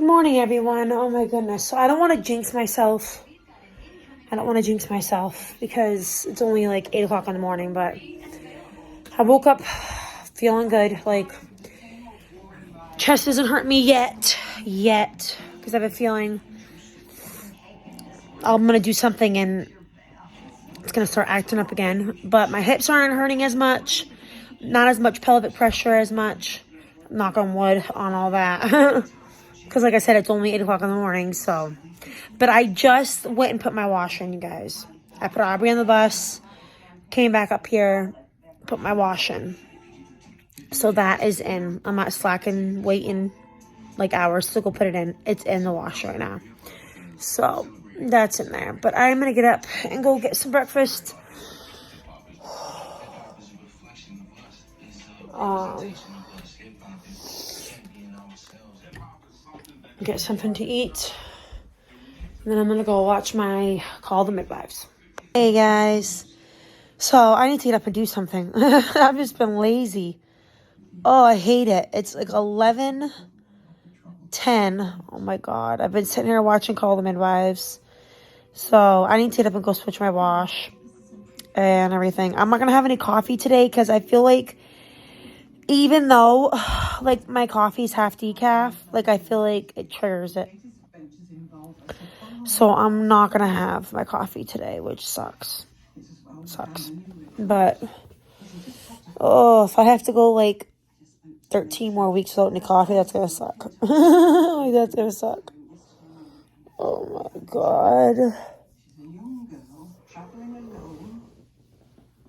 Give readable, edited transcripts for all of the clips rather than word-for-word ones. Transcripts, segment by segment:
Morning, everyone. Oh my goodness. So I don't want to jinx myself. Because it's only like 8 o'clock in the morning, but I woke up feeling good. Like, chest doesn't hurt me yet. Because I have a feeling I'm going to do something and it's going to start acting up again. But my hips aren't hurting as much. Not as much pelvic pressure as much. Knock on wood on all that. Because like I said, it's only 8 o'clock in the morning, so. But I just went and put my wash in, you guys. I put Aubrey on the bus, came back up here, put my wash in. So that is in. I'm not slacking, waiting like hours to go put it in. It's in the wash right now. So that's in there. But I'm going to get up and go get some breakfast. Get something to eat. And then I'm going to go watch my Call the Midwives. Hey, guys. So, I need to get up and do something. I've just been lazy. Oh, I hate it. It's like 11:10. Oh, my God. I've been sitting here watching Call the Midwives. So, I need to get up and go switch my wash and everything. I'm not going to have any coffee today because I feel like even though, like, my coffee's half decaf, like, I feel like it triggers it. So I'm not going to have my coffee today, which sucks. But, if I have to go, like, 13 more weeks without any coffee, that's going to suck. Like, that's going to suck. Oh, my God.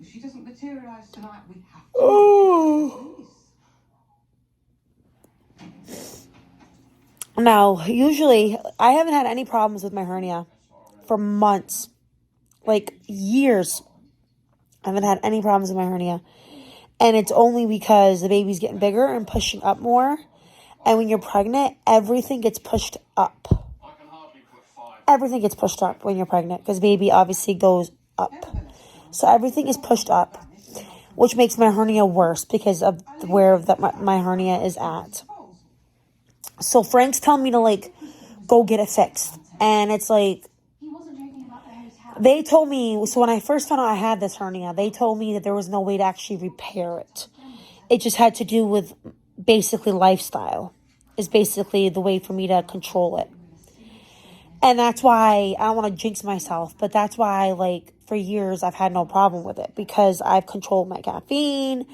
If she doesn't materialize tonight, we have to. Oh. Now, usually, I haven't had any problems with my hernia for months, like years. I haven't had any problems with my hernia. And it's only because the baby's getting bigger and pushing up more. And when you're pregnant, everything gets pushed up. Everything gets pushed up when you're pregnant because baby obviously goes up. So everything is pushed up, which makes my hernia worse because of where my hernia is at. So Frank's telling me to, like, go get it fixed. And it's like, they told me, so when I first found out I had this hernia, they told me that there was no way to actually repair it. It just had to do with basically lifestyle. Is basically the way for me to control it. And that's why, I don't want to jinx myself, but that's why, like, for years I've had no problem with it. Because I've controlled my caffeine.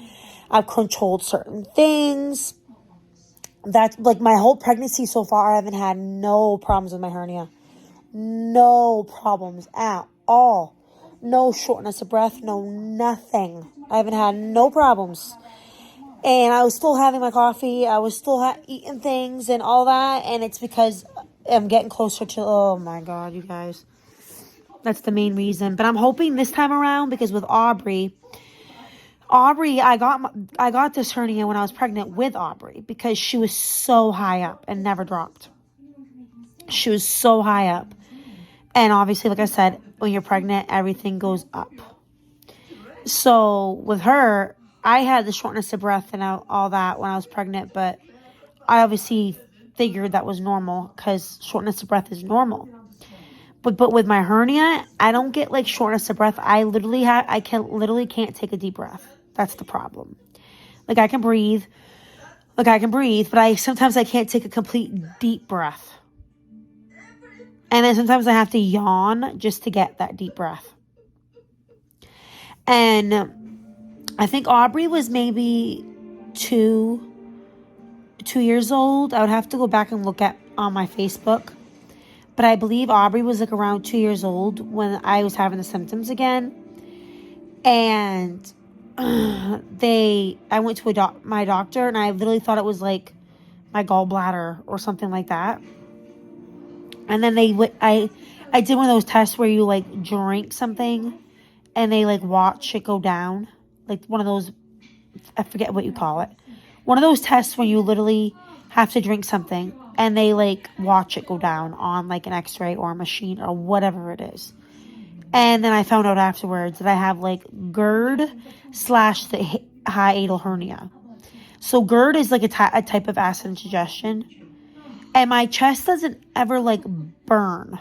I've controlled certain things. That's, like, my whole pregnancy so far, I haven't had no problems with my hernia. No problems at all. No shortness of breath, no nothing. I haven't had no problems. And I was still having my coffee. I was still eating things and all that. And it's because I'm getting closer to, oh my God, you guys. That's the main reason. But I'm hoping this time around, because with Aubrey, I got this hernia when I was pregnant with Aubrey because she was so high up and never dropped. She was so high up. And obviously, like I said, when you're pregnant, everything goes up. So with her, I had the shortness of breath and all that when I was pregnant, but I obviously figured that was normal because shortness of breath is normal. But with my hernia, I don't get like shortness of breath. I literally can't take a deep breath. That's the problem. Like I can breathe, but sometimes I can't take a complete deep breath. And then sometimes I have to yawn just to get that deep breath. And I think Aubrey was maybe 2 years old. I would have to go back and look at on my Facebook. But I believe Aubrey was like around 2 years old when I was having the symptoms again. And I went to my doctor and I literally thought it was like my gallbladder or something like that. And then I did one of those tests where you like drink something and they like watch it go down. Like one of those, I forget what you call it. One of those tests where you literally have to drink something and they like watch it go down on like an x-ray or a machine or whatever it is. And then I found out afterwards that I have like GERD / the hiatal hernia. So GERD is like a type of acid indigestion. And my chest doesn't ever like burn.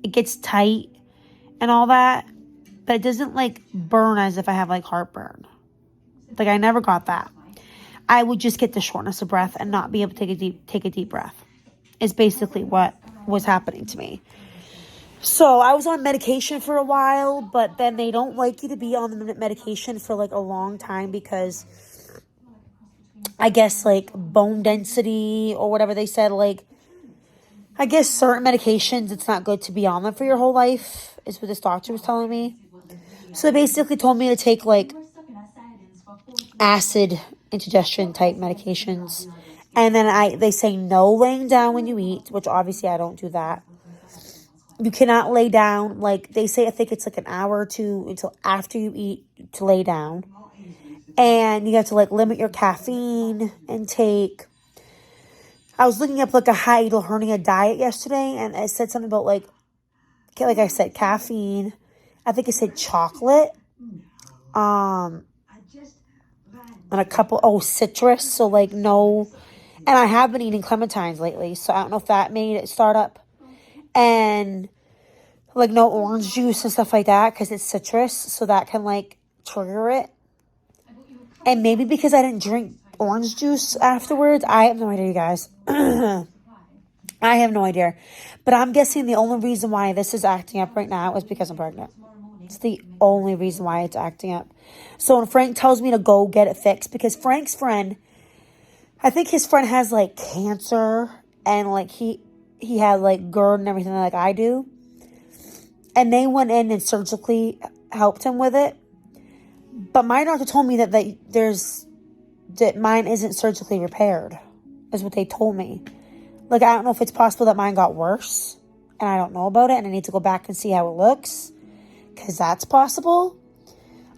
It gets tight and all that, but it doesn't like burn as if I have like heartburn. Like I never got that. I would just get the shortness of breath and not be able to take a deep breath. Is basically what was happening to me. So I was on medication for a while, but then they don't like you to be on the medication for like a long time because I guess like bone density or whatever they said, like I guess certain medications, it's not good to be on them for your whole life, is what this doctor was telling me. So they basically told me to take like acid indigestion type medications. And then they say no laying down when you eat, which obviously I don't do that. You cannot lay down, like they say, I think it's like an hour or two until after you eat to lay down. And you have to like limit your caffeine intake. I was looking up like a hiatal hernia diet yesterday, and it said something about like I said, caffeine. I think it said chocolate. And a couple, citrus. So like no, and I have been eating clementines lately, so I don't know if that made it start up. And like no orange juice and stuff like that because it's citrus, so that can like trigger it. And maybe because I didn't drink orange juice afterwards, I have no idea, you guys. I have no idea. But I'm guessing the only reason why this is acting up right now is because I'm pregnant. It's the only reason why it's acting up. So when Frank tells me to go get it fixed, because Frank's friend, I think his friend has like cancer, and like he had like GERD and everything like I do. And they went in and surgically helped him with it. But my doctor told me that mine isn't surgically repaired, is what they told me. Like, I don't know if it's possible that mine got worse, and I don't know about it, and I need to go back and see how it looks, because that's possible.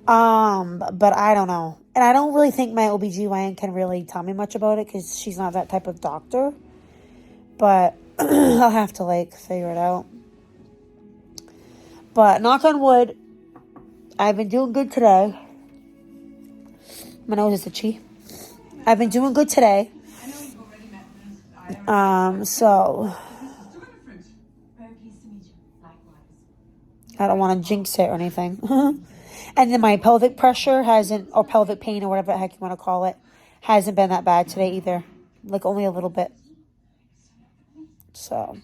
But I don't know. And I don't really think my OBGYN can really tell me much about it, because she's not that type of doctor. But I'll have to, like, figure it out. But knock on wood, I've been doing good today. My nose is itchy. I've been doing good today. So I don't want to jinx it or anything. And then my pelvic pressure or pelvic pain or whatever the heck you want to call it, hasn't been that bad today either. Like only a little bit. So.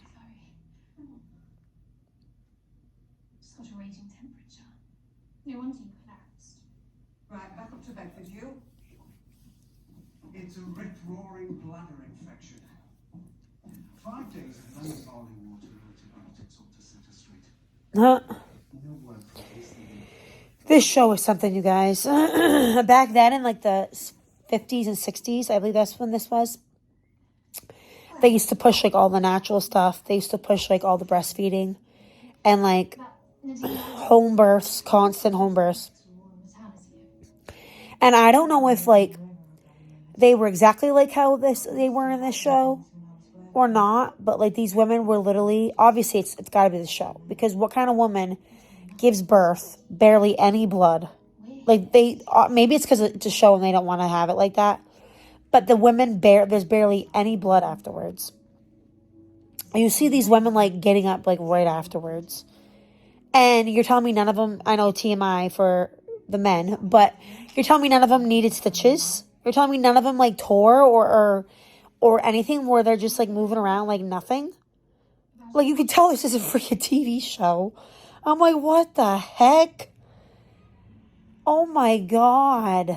Such a raging temperature. No wonder you collapsed. Right, back up to bed with you. It's a rip-roaring bladder infection. 5 days of lemon boiling water and antibiotics up to Center Street. No word from This show is something, you guys. Back then in like the 50s and 60s, I believe that's when this was. They used to push like all the natural stuff. They used to push like all the breastfeeding and like home births, constant home births. And I don't know if like they were exactly like how they were in this show or not, but like these women were literally, obviously it's got to be the show, because what kind of woman gives birth barely any blood? Like maybe it's because it's a show and they don't want to have it like that, but the women there's barely any blood afterwards. You see these women like getting up like right afterwards, and you're telling me none of them, I know TMI for the men, but you're telling me none of them needed stitches? You're telling me none of them like tore or anything where they're just like moving around like nothing? Like you can tell this is a freaking TV show. I'm like, what the heck? Oh my God.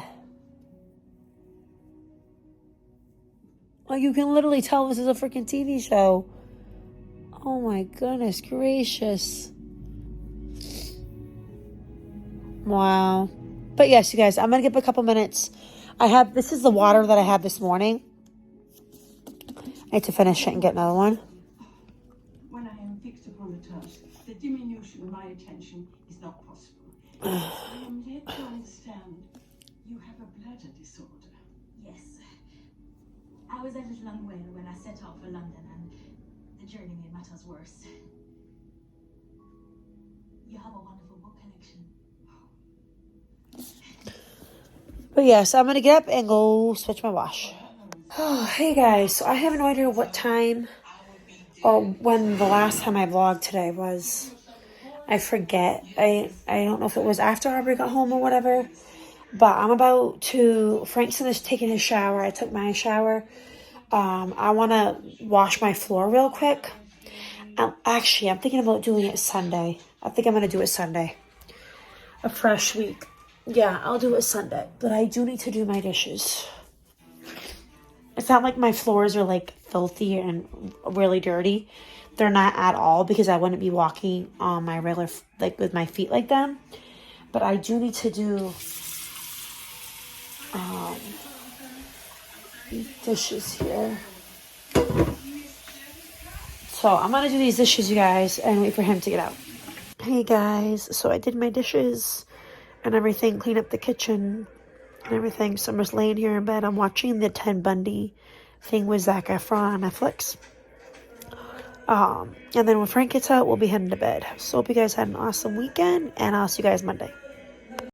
Like you can literally tell this is a freaking TV show. Oh my goodness gracious. Wow. But yes, you guys, I'm going to give it a couple minutes. This is the water that I had this morning. I need to finish it and get another one. When I am fixed upon the task, the diminution of my attention is not possible. I am led to understand you have a bladder disorder. Yes. I was a little unwell when I set off for London, and the journey made matters worse. You have a wonderful book collection. But yes, I'm going to get up and go switch my wash. Oh, hey guys, so I have no idea what time or when the last time I vlogged today was. I forget. I don't know if it was after Aubrey got home or whatever. But I'm about to. Frankson is taking his shower. I took my shower. I want to wash my floor real quick. Actually, I'm thinking about doing it Sunday. I think I'm going to do it Sunday. A fresh week. Yeah, I'll do it Sunday. But I do need to do my dishes. It's not like my floors are like filthy and really dirty. They're not at all because I wouldn't be walking on my regular, like with my feet like them. But I do need to do dishes here. So I'm gonna do these dishes, you guys, and wait for him to get out. Hey guys, so I did my dishes and everything, clean up the kitchen and everything. So I'm just laying here in bed. I'm watching the Ted Bundy thing with Zac Efron on Netflix. And then when Frank gets out, we'll be heading to bed. So hope you guys had an awesome weekend, and I'll see you guys Monday.